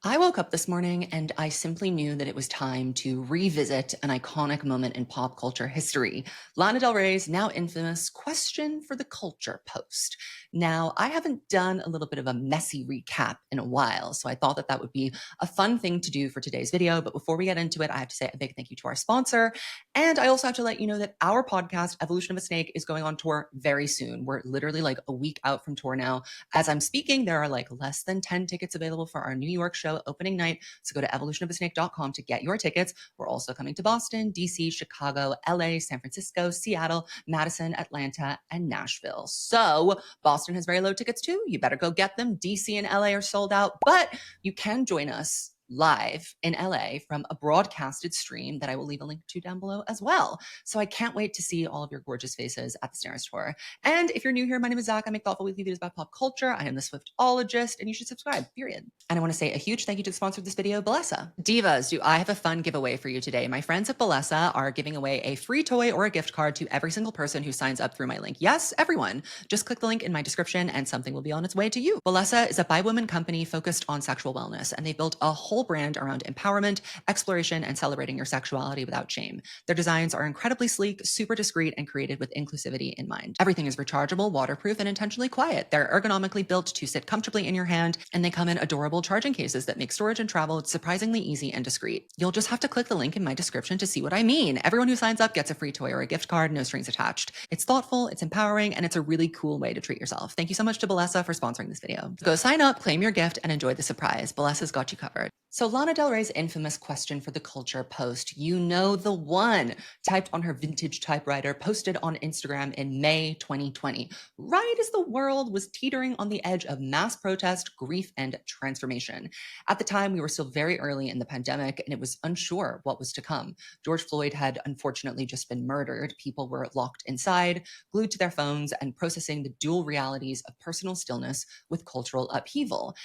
I woke up this morning and I simply knew that it was time to revisit an iconic moment in pop culture history. Lana Del Rey's now infamous question for the culture post. Now, I haven't done a little bit of a messy recap in a while, so I thought that that would be a fun thing to do for today's video. But before we get into it, I have to say a big thank you to our sponsor. And I also have to let you know that our podcast, Evolution of a Snake, is going on tour very soon. We're literally like a week out from tour now. As I'm speaking, there are like less than 10 tickets available for our New York show opening night. So go to evolutionofasnake.com to get your tickets. We're also coming to Boston, DC, Chicago, LA, San Francisco, Seattle, Madison, Atlanta, and Nashville. So Boston has very low tickets too. You better go get them. DC and LA are sold out, but you can join us live in LA from a broadcasted stream that I will leave a link to down below as well. So I can't wait to see all of your gorgeous faces at the Snares tour. And if you're new here, my name is Zach. I make thoughtful weekly videos about pop culture. I am the Swiftologist, and you should subscribe, period. And I want to say a huge thank you to the sponsor of this video, Bellesa. Divas, do I have a fun giveaway for you today? My friends at Bellesa are giving away a free toy or a gift card to every single person who signs up through my link. Yes, everyone. Just click the link in my description and something will be on its way to you. Bellesa is a bi-woman company focused on sexual wellness, and they built a whole brand around empowerment, exploration, and celebrating your sexuality without shame. Their designs are incredibly sleek, super discreet, and created with inclusivity in mind. Everything is rechargeable, waterproof, and intentionally quiet. They're ergonomically built to sit comfortably in your hand, and they come in adorable charging cases that make storage and travel surprisingly easy and discreet. You'll just have to click the link in my description to see what I mean. Everyone who signs up gets a free toy or a gift card, no strings attached. It's thoughtful, it's empowering, and it's a really cool way to treat yourself. Thank you so much to Bellesa for sponsoring this video. Go sign up, claim your gift, and enjoy the surprise. Bellesa's got you covered. So Lana Del Rey's infamous question for the culture post, you know the one, typed on her vintage typewriter, posted on Instagram in May 2020, right as the world was teetering on the edge of mass protest, grief, and transformation. At the time, we were still very early in the pandemic, and it was unsure what was to come. George Floyd had unfortunately just been murdered. People were locked inside, glued to their phones, and processing the dual realities of personal stillness with cultural upheaval.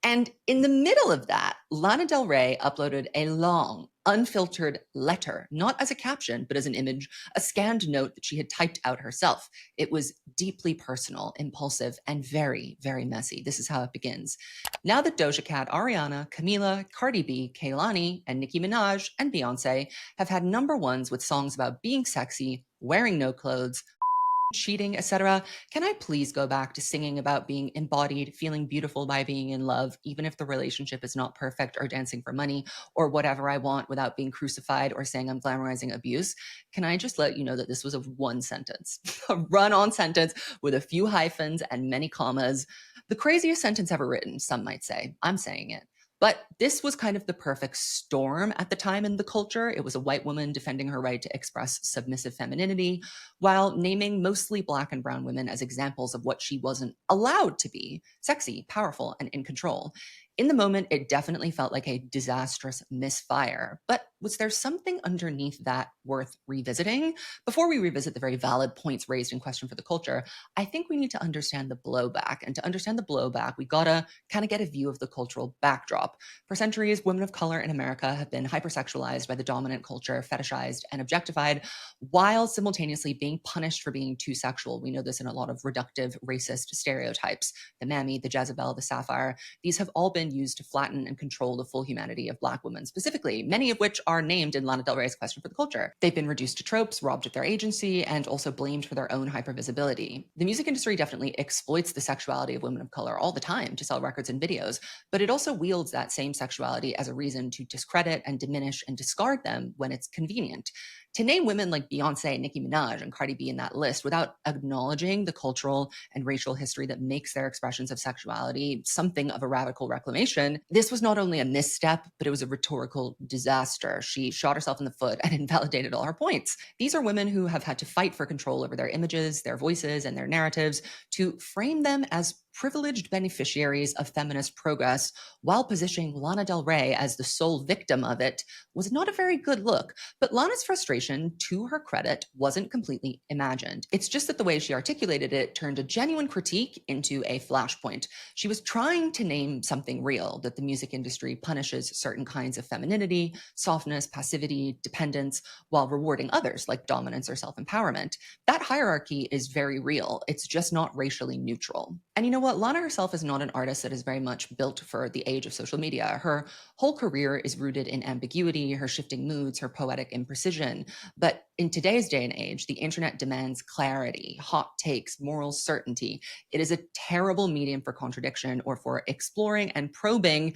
And in the middle of that, Lana Del Rey uploaded a long, unfiltered letter, not as a caption, but as an image, a scanned note that she had typed out herself. It was deeply personal, impulsive, and very, very messy. This is how it begins. Now that Doja Cat, Ariana, Camila, Cardi B, Kehlani, and Nicki Minaj, and Beyonce have had number ones with songs about being sexy, wearing no clothes, cheating, etc., can I please go back to singing about being embodied, feeling beautiful by being in love, even if the relationship is not perfect, or dancing for money, or whatever I want without being crucified or saying I'm glamorizing abuse? Can I just let you know that this was a one sentence, a run-on sentence with a few hyphens and many commas. The craziest sentence ever written, some might say. I'm saying it. But this was kind of the perfect storm at the time in the culture. It was a white woman defending her right to express submissive femininity, while naming mostly Black and brown women as examples of what she wasn't allowed to be: sexy, powerful, and in control. In the moment, it definitely felt like a disastrous misfire. But was there something underneath that worth revisiting? Before we revisit the very valid points raised in question for the culture, I think we need to understand the blowback. And to understand the blowback, we gotta kind of get a view of the cultural backdrop. For centuries, women of color in America have been hypersexualized by the dominant culture, fetishized and objectified, while simultaneously being punished for being too sexual. We know this in a lot of reductive, racist stereotypes. The Mammy, the Jezebel, the Sapphire. These have all been used to flatten and control the full humanity of Black women specifically, many of which are named in Lana Del Rey's question for the culture. They've been reduced to tropes, robbed of their agency, and also blamed for their own hypervisibility. The music industry definitely exploits the sexuality of women of color all the time to sell records and videos, but it also wields that same sexuality as a reason to discredit and diminish and discard them when it's convenient. To name women like Beyonce, Nicki Minaj, and Cardi B in that list without acknowledging the cultural and racial history that makes their expressions of sexuality something of a radical reclamation, this was not only a misstep, but it was a rhetorical disaster. She shot herself in the foot and invalidated all her points. These are women who have had to fight for control over their images, their voices, and their narratives to frame them as privileged beneficiaries of feminist progress, while positioning Lana Del Rey as the sole victim of it was not a very good look. But Lana's frustration, to her credit, wasn't completely imagined. It's just that the way she articulated it turned a genuine critique into a flashpoint. She was trying to name something real, that the music industry punishes certain kinds of femininity, softness, passivity, dependence, while rewarding others like dominance or self-empowerment. That hierarchy is very real. It's just not racially neutral. And you know what? Lana herself is not an artist that is very much built for the age of social media. Her whole career is rooted in ambiguity, her shifting moods, her poetic imprecision. But in today's day and age, the internet demands clarity, hot takes, moral certainty. It is a terrible medium for contradiction or for exploring and probing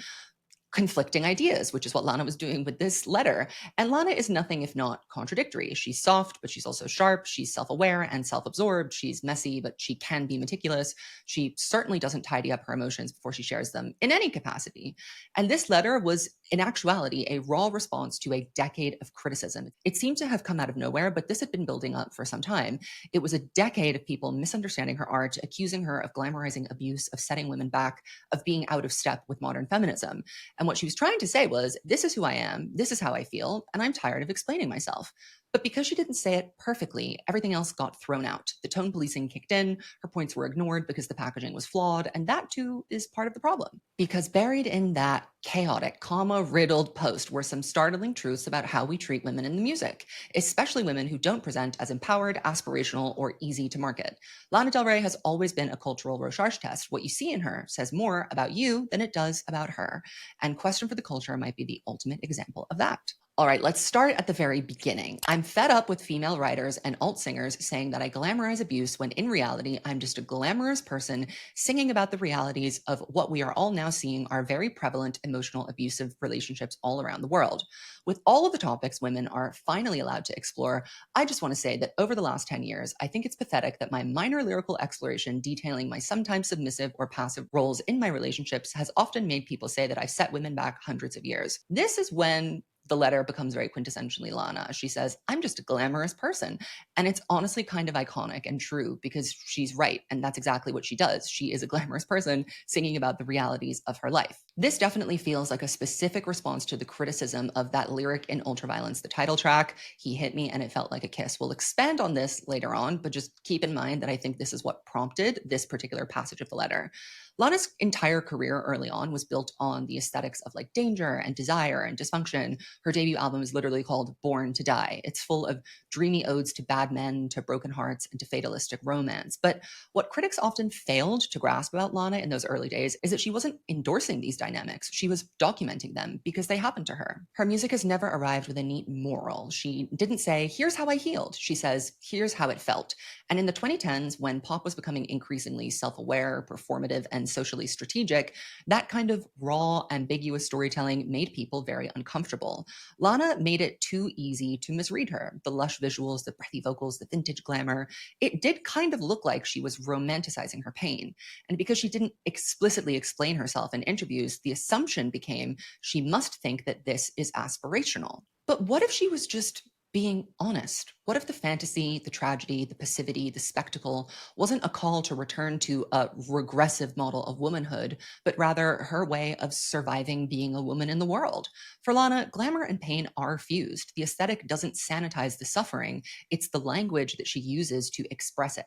conflicting ideas, which is what Lana was doing with this letter. And Lana is nothing if not contradictory. She's soft, but she's also sharp. She's self-aware and self-absorbed. She's messy, but she can be meticulous. She certainly doesn't tidy up her emotions before she shares them in any capacity. And this letter was, in actuality, a raw response to a decade of criticism. It seemed to have come out of nowhere, but this had been building up for some time. It was a decade of people misunderstanding her art, accusing her of glamorizing abuse, of setting women back, of being out of step with modern feminism. And what she was trying to say was, this is who I am, this is how I feel, and I'm tired of explaining myself. But because she didn't say it perfectly, everything else got thrown out. The tone policing kicked in, her points were ignored because the packaging was flawed, and that too is part of the problem. Because buried in that chaotic, comma-riddled post were some startling truths about how we treat women in the music, especially women who don't present as empowered, aspirational, or easy to market. Lana Del Rey has always been a cultural Rorschach test. What you see in her says more about you than it does about her. And Question for the Culture might be the ultimate example of that. All right, let's start at the very beginning. I'm fed up with female writers and alt singers saying that I glamorize abuse when in reality, I'm just a glamorous person singing about the realities of what we are all now seeing are very prevalent emotional abusive relationships all around the world. With all of the topics women are finally allowed to explore, I just want to say that over the last 10 years, I think it's pathetic that my minor lyrical exploration detailing my sometimes submissive or passive roles in my relationships has often made people say that I've set women back hundreds of years. This is when the letter becomes very quintessentially Lana. She says, I'm just a glamorous person. And it's honestly kind of iconic and true because she's right. And that's exactly what she does. She is a glamorous person singing about the realities of her life. This definitely feels like a specific response to the criticism of that lyric in Ultraviolence, the title track, He Hit Me and It Felt Like a Kiss. We'll expand on this later on, but just keep in mind that I think this is what prompted this particular passage of the letter. Lana's entire career early on was built on the aesthetics of like danger and desire and dysfunction. Her debut album is literally called Born to Die. It's full of dreamy odes to bad men, to broken hearts, and to fatalistic romance. But what critics often failed to grasp about Lana in those early days is that she wasn't endorsing these dynamics. She was documenting them because they happened to her. Her music has never arrived with a neat moral. She didn't say, here's how I healed. She says, here's how it felt. And in the 2010s, when pop was becoming increasingly self-aware, performative, and socially strategic, that kind of raw, ambiguous storytelling made people very uncomfortable. Lana made it too easy to misread her. The lush visuals, the breathy vocals, the vintage glamour. It did kind of look like she was romanticizing her pain. And because she didn't explicitly explain herself in interviews, the assumption became she must think that this is aspirational. But what if she was just being honest? What if the fantasy, the tragedy, the passivity, the spectacle wasn't a call to return to a regressive model of womanhood, but rather her way of surviving being a woman in the world? For Lana, glamour and pain are fused. The aesthetic doesn't sanitize the suffering, it's the language that she uses to express it.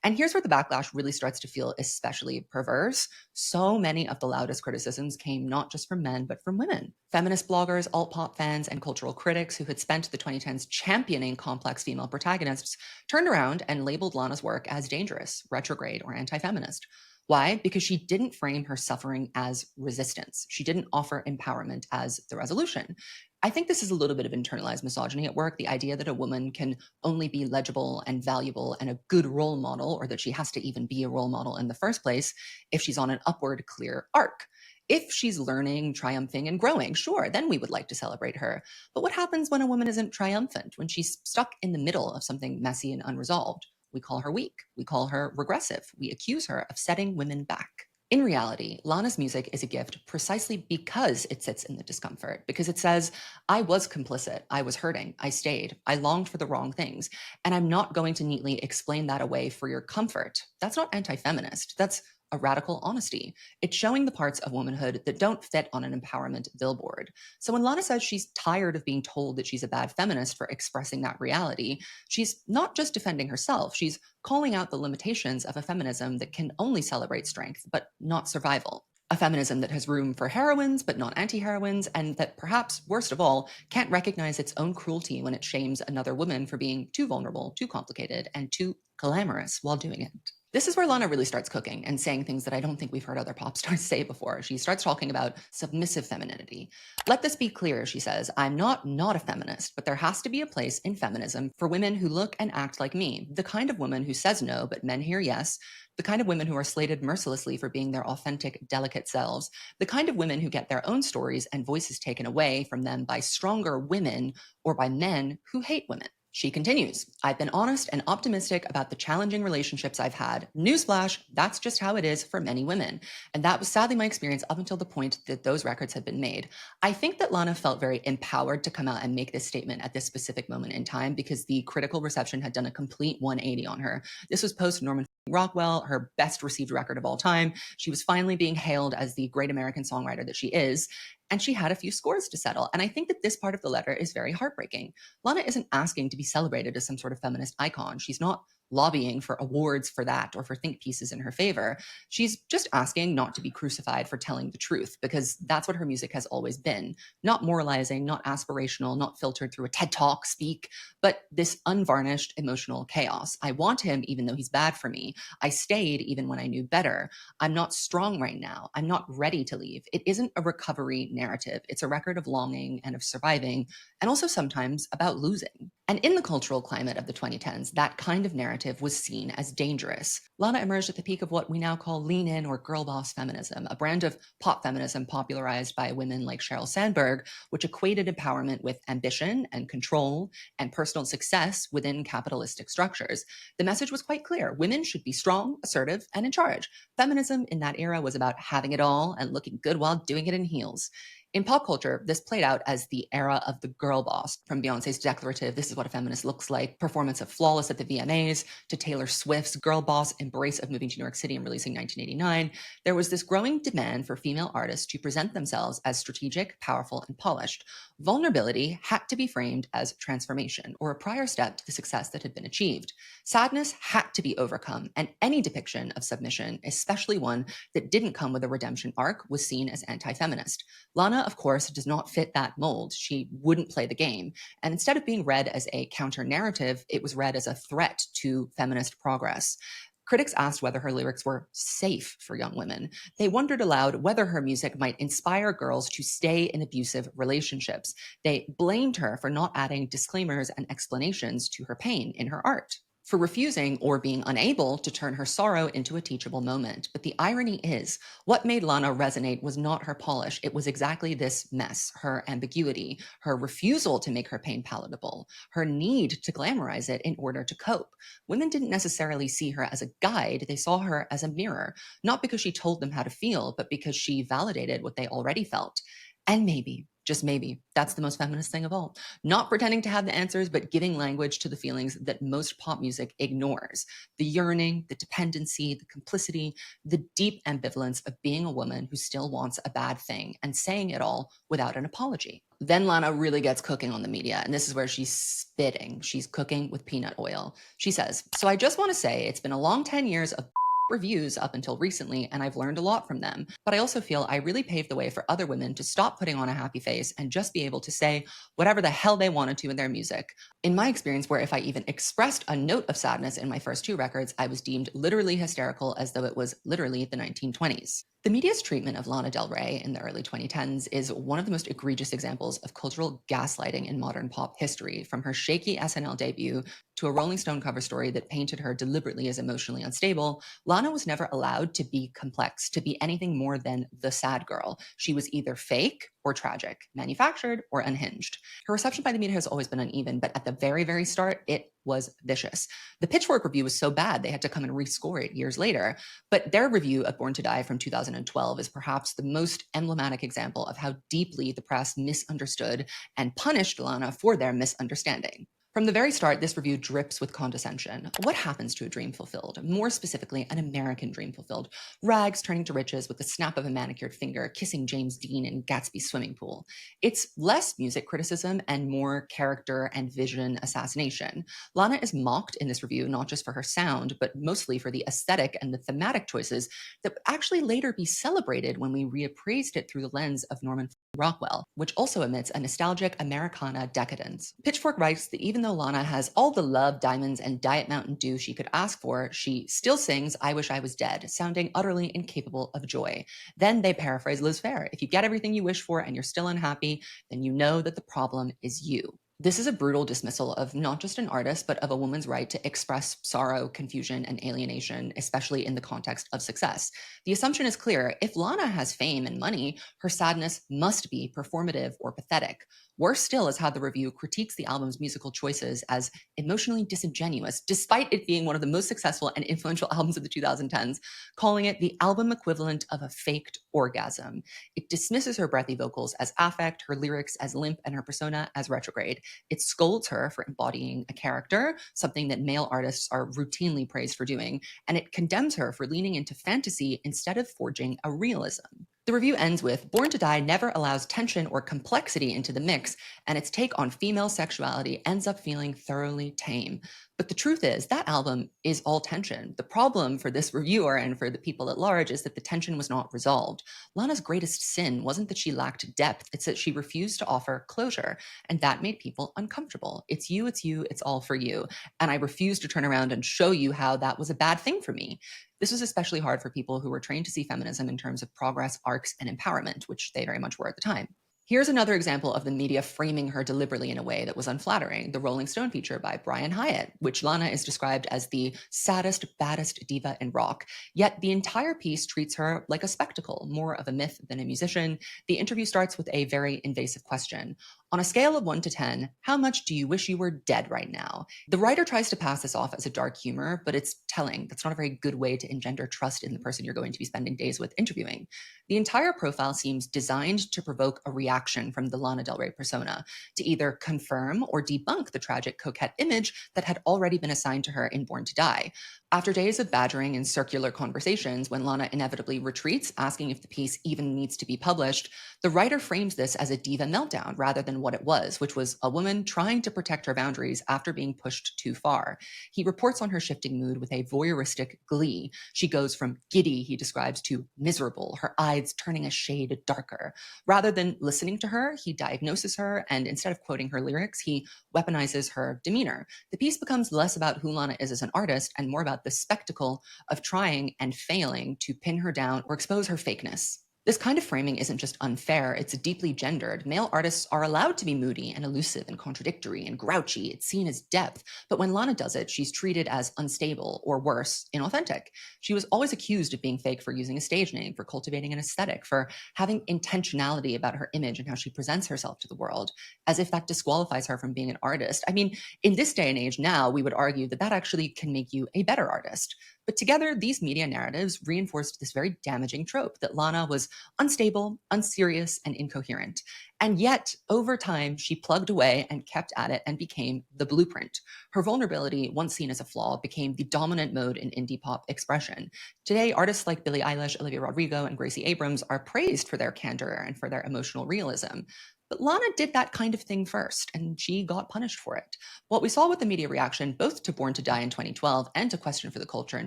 And here's where the backlash really starts to feel especially perverse. So many of the loudest criticisms came not just from men, but from women. Feminist bloggers, alt-pop fans, and cultural critics who had spent the 2010s championing complex female protagonists turned around and labeled Lana's work as dangerous, retrograde, or anti-feminist. Why? Because she didn't frame her suffering as resistance. She didn't offer empowerment as the resolution. I think this is a little bit of internalized misogyny at work, the idea that a woman can only be legible and valuable and a good role model, or that she has to even be a role model in the first place, if she's on an upward, clear arc. If she's learning, triumphing, and growing, sure, then we would like to celebrate her. But what happens when a woman isn't triumphant, when she's stuck in the middle of something messy and unresolved? We call her weak. We call her regressive. We accuse her of setting women back. In reality, Lana's music is a gift precisely because it sits in the discomfort, because it says, I was complicit, I was hurting, I stayed, I longed for the wrong things, and I'm not going to neatly explain that away for your comfort. That's not anti-feminist. That's a radical honesty. It's showing the parts of womanhood that don't fit on an empowerment billboard. So when Lana says she's tired of being told that she's a bad feminist for expressing that reality, she's not just defending herself, she's calling out the limitations of a feminism that can only celebrate strength, but not survival. A feminism that has room for heroines, but not anti-heroines, and that perhaps, worst of all, can't recognize its own cruelty when it shames another woman for being too vulnerable, too complicated, and too glamorous while doing it. This is where Lana really starts cooking and saying things that I don't think we've heard other pop stars say before. She starts talking about submissive femininity. Let this be clear, she says, I'm not a feminist, but there has to be a place in feminism for women who look and act like me, the kind of woman who says no, but men hear yes, the kind of women who are slated mercilessly for being their authentic, delicate selves, the kind of women who get their own stories and voices taken away from them by stronger women or by men who hate women. She continues, I've been honest and optimistic about the challenging relationships I've had. Newsflash, that's just how it is for many women. And that was sadly my experience up until the point that those records had been made. I think that Lana felt very empowered to come out and make this statement at this specific moment in time because the critical reception had done a complete 180 on her. This was post Norman Rockwell, her best received record of all time. She was finally being hailed as the great American songwriter that she is. And she had a few scores to settle. And I think that this part of the letter is very heartbreaking. Lana isn't asking to be celebrated as some sort of feminist icon. She's not lobbying for awards for that or for think pieces in her favor. She's just asking not to be crucified for telling the truth, because that's what her music has always been. Not moralizing, not aspirational, not filtered through a TED Talk speak, but this unvarnished emotional chaos. I want him even though he's bad for me. I stayed even when I knew better. I'm not strong right now. I'm not ready to leave. It isn't a recovery narrative. It's a record of longing and of surviving, and also sometimes about losing. And in the cultural climate of the 2010s, that kind of narrative was seen as dangerous. Lana emerged at the peak of what we now call lean in or girl boss feminism, a brand of pop feminism popularized by women like Sheryl Sandberg, which equated empowerment with ambition and control and personal success within capitalistic structures. The message was quite clear. Women should be strong, assertive, and in charge. Feminism in that era was about having it all and looking good while doing it in heels. In pop culture, this played out as the era of the girl boss, from Beyonce's declarative, this is what a feminist looks like, performance of Flawless at the VMAs, to Taylor Swift's girl boss embrace of moving to New York City and releasing 1989. There was this growing demand for female artists to present themselves as strategic, powerful, and polished. Vulnerability had to be framed as transformation, or a prior step to the success that had been achieved. Sadness had to be overcome, and any depiction of submission, especially one that didn't come with a redemption arc, was seen as anti-feminist. Lana, of course, does not fit that mold. She wouldn't play the game. And instead of being read as a counter-narrative, it was read as a threat to feminist progress. Critics asked whether her lyrics were safe for young women. They wondered aloud whether her music might inspire girls to stay in abusive relationships. They blamed her for not adding disclaimers and explanations to her pain in her art, for refusing or being unable to turn her sorrow into a teachable moment. But the irony is, what made Lana resonate was not her polish. It was exactly this mess, her ambiguity, her refusal to make her pain palatable, her need to glamorize it in order to cope. Women didn't necessarily see her as a guide. They saw her as a mirror, not because she told them how to feel, but because she validated what they already felt. And maybe, just maybe, that's the most feminist thing of all. Not pretending to have the answers, but giving language to the feelings that most pop music ignores. The yearning, the dependency, the complicity, the deep ambivalence of being a woman who still wants a bad thing and saying it all without an apology. Then Lana really gets cooking on the media, and this is where she's spitting. She's cooking with peanut oil. She says, so I just want to say it's been a long 10 years of reviews up until recently, and I've learned a lot from them. But I also feel I really paved the way for other women to stop putting on a happy face and just be able to say whatever the hell they wanted to in their music. In my experience, where if I even expressed a note of sadness in my first two records, I was deemed literally hysterical, as though it was literally the 1920s. The media's treatment of Lana Del Rey in the early 2010s is one of the most egregious examples of cultural gaslighting in modern pop history, from her shaky SNL debut to a Rolling Stone cover story that painted her deliberately as emotionally unstable. Lana was never allowed to be complex, to be anything more than the sad girl. She was either fake or tragic, manufactured or unhinged. Her reception by the media has always been uneven, but at the very, very start, it was vicious. The Pitchfork review was so bad they had to come and rescore it years later. But their review of Born to Die from 2012 is perhaps the most emblematic example of how deeply the press misunderstood and punished Lana for their misunderstanding. From the very start, this review drips with condescension. What happens to a dream fulfilled? More specifically, an American dream fulfilled. Rags turning to riches with the snap of a manicured finger, kissing James Dean in Gatsby's swimming pool. It's less music criticism and more character and vision assassination. Lana is mocked in this review not just for her sound, but mostly for the aesthetic and the thematic choices that would actually later be celebrated when we reappraised it through the lens of Norman Rockwell, which also emits a nostalgic Americana decadence. Pitchfork writes that even though Lana has all the love, diamonds, and Diet Mountain Dew she could ask for, she still sings I Wish I Was Dead, sounding utterly incapable of joy. Then they paraphrase Liz Phair: if you get everything you wish for and you're still unhappy, then you know that the problem is you. This is a brutal dismissal of not just an artist, but of a woman's right to express sorrow, confusion, and alienation, especially in the context of success. The assumption is clear: if Lana has fame and money, her sadness must be performative or pathetic. Worse still is how the review critiques the album's musical choices as emotionally disingenuous, despite it being one of the most successful and influential albums of the 2010s, calling it the album equivalent of a faked orgasm. It dismisses her breathy vocals as affect, her lyrics as limp, and her persona as retrograde. It scolds her for embodying a character, something that male artists are routinely praised for doing, and it condemns her for leaning into fantasy instead of forging a realism. The review ends with, Born to Die never allows tension or complexity into the mix, and its take on female sexuality ends up feeling thoroughly tame. But the truth is, that album is all tension. The problem for this reviewer and for the people at large is that the tension was not resolved. Lana's greatest sin wasn't that she lacked depth, it's that she refused to offer closure, and that made people uncomfortable. It's you, it's all for you. And I refuse to turn around and show you how that was a bad thing for me. This was especially hard for people who were trained to see feminism in terms of progress, arcs, and empowerment, which they very much were at the time. Here's another example of the media framing her deliberately in a way that was unflattering: the Rolling Stone feature by Brian Hyatt, which Lana is described as the saddest, baddest diva in rock. Yet the entire piece treats her like a spectacle, more of a myth than a musician. The interview starts with a very invasive question. On a scale of 1 to 10, how much do you wish you were dead right now? The writer tries to pass this off as a dark humor, but it's telling. That's not a very good way to engender trust in the person you're going to be spending days with interviewing. The entire profile seems designed to provoke a reaction from the Lana Del Rey persona, to either confirm or debunk the tragic coquette image that had already been assigned to her in Born to Die. After days of badgering and circular conversations, when Lana inevitably retreats, asking if the piece even needs to be published, the writer frames this as a diva meltdown rather than what it was, which was a woman trying to protect her boundaries after being pushed too far. He reports on her shifting mood with a voyeuristic glee. She goes from giddy, he describes, to miserable, her eyes turning a shade darker. Rather than listening to her, he diagnoses her, and instead of quoting her lyrics, he weaponizes her demeanor. The piece becomes less about who Lana is as an artist and more about the spectacle of trying and failing to pin her down or expose her fakeness. This kind of framing isn't just unfair, it's deeply gendered. Male artists are allowed to be moody and elusive and contradictory and grouchy. It's seen as depth. But when Lana does it, she's treated as unstable or worse, inauthentic. She was always accused of being fake for using a stage name, for cultivating an aesthetic, for having intentionality about her image and how she presents herself to the world, as if that disqualifies her from being an artist. I mean, in this day and age now, we would argue that that actually can make you a better artist. But together, these media narratives reinforced this very damaging trope that Lana was unstable, unserious, and incoherent. And yet, over time, she plugged away and kept at it and became the blueprint. Her vulnerability, once seen as a flaw, became the dominant mode in indie pop expression. Today, artists like Billie Eilish, Olivia Rodrigo, and Gracie Abrams are praised for their candor and for their emotional realism. But Lana did that kind of thing first, and she got punished for it. What we saw with the media reaction, both to Born to Die in 2012 and to Question for the Culture in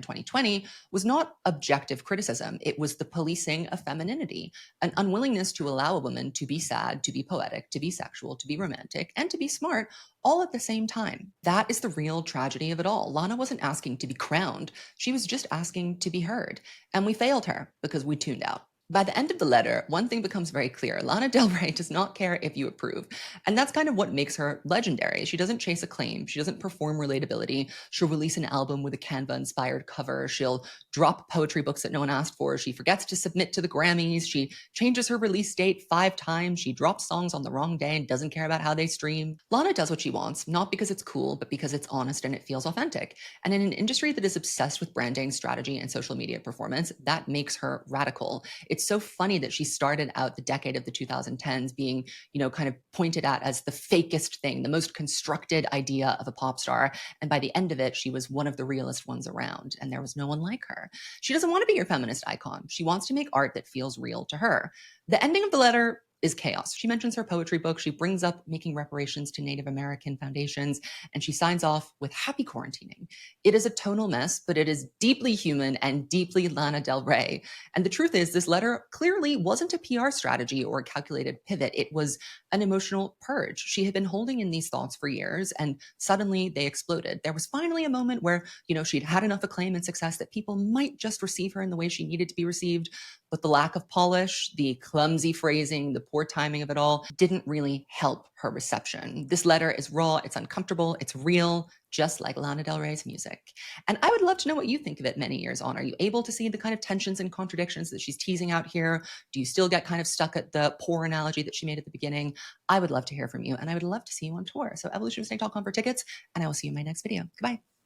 2020, was not objective criticism. It was the policing of femininity, an unwillingness to allow a woman to be sad, to be poetic, to be sexual, to be romantic, and to be smart, all at the same time. That is the real tragedy of it all. Lana wasn't asking to be crowned. She was just asking to be heard. And we failed her because we tuned out. By the end of the letter, one thing becomes very clear. Lana Del Rey does not care if you approve. And that's kind of what makes her legendary. She doesn't chase acclaim. She doesn't perform relatability. She'll release an album with a Canva-inspired cover. She'll drop poetry books that no one asked for. She forgets to submit to the Grammys. She changes her release date 5 times. She drops songs on the wrong day and doesn't care about how they stream. Lana does what she wants, not because it's cool, but because it's honest and it feels authentic. And in an industry that is obsessed with branding, strategy, and social media performance, that makes her radical. It's so funny that she started out the decade of the 2010s being, kind of pointed at as the fakest thing, the most constructed idea of a pop star. And by the end of it, she was one of the realest ones around, and there was no one like her. She doesn't want to be your feminist icon. She wants to make art that feels real to her. The ending of the letter is chaos. She mentions her poetry book. She brings up making reparations to Native American foundations, and she signs off with happy quarantining. It is a tonal mess, but it is deeply human and deeply Lana Del Rey. And the truth is, this letter clearly wasn't a PR strategy or a calculated pivot. It was an emotional purge. She had been holding in these thoughts for years, and suddenly they exploded. There was finally a moment where, she'd had enough acclaim and success that people might just receive her in the way she needed to be received. But the lack of polish, the clumsy phrasing, the poor timing of it all didn't really help her reception. This letter is raw, it's uncomfortable, it's real, just like Lana Del Rey's music. And I would love to know what you think of it many years on. Are you able to see the kind of tensions and contradictions that she's teasing out here? Do you still get kind of stuck at the poor analogy that she made at the beginning? I would love to hear from you, and I would love to see you on tour. So evolutionistsnake.com for tickets, and I will see you in my next video. Goodbye.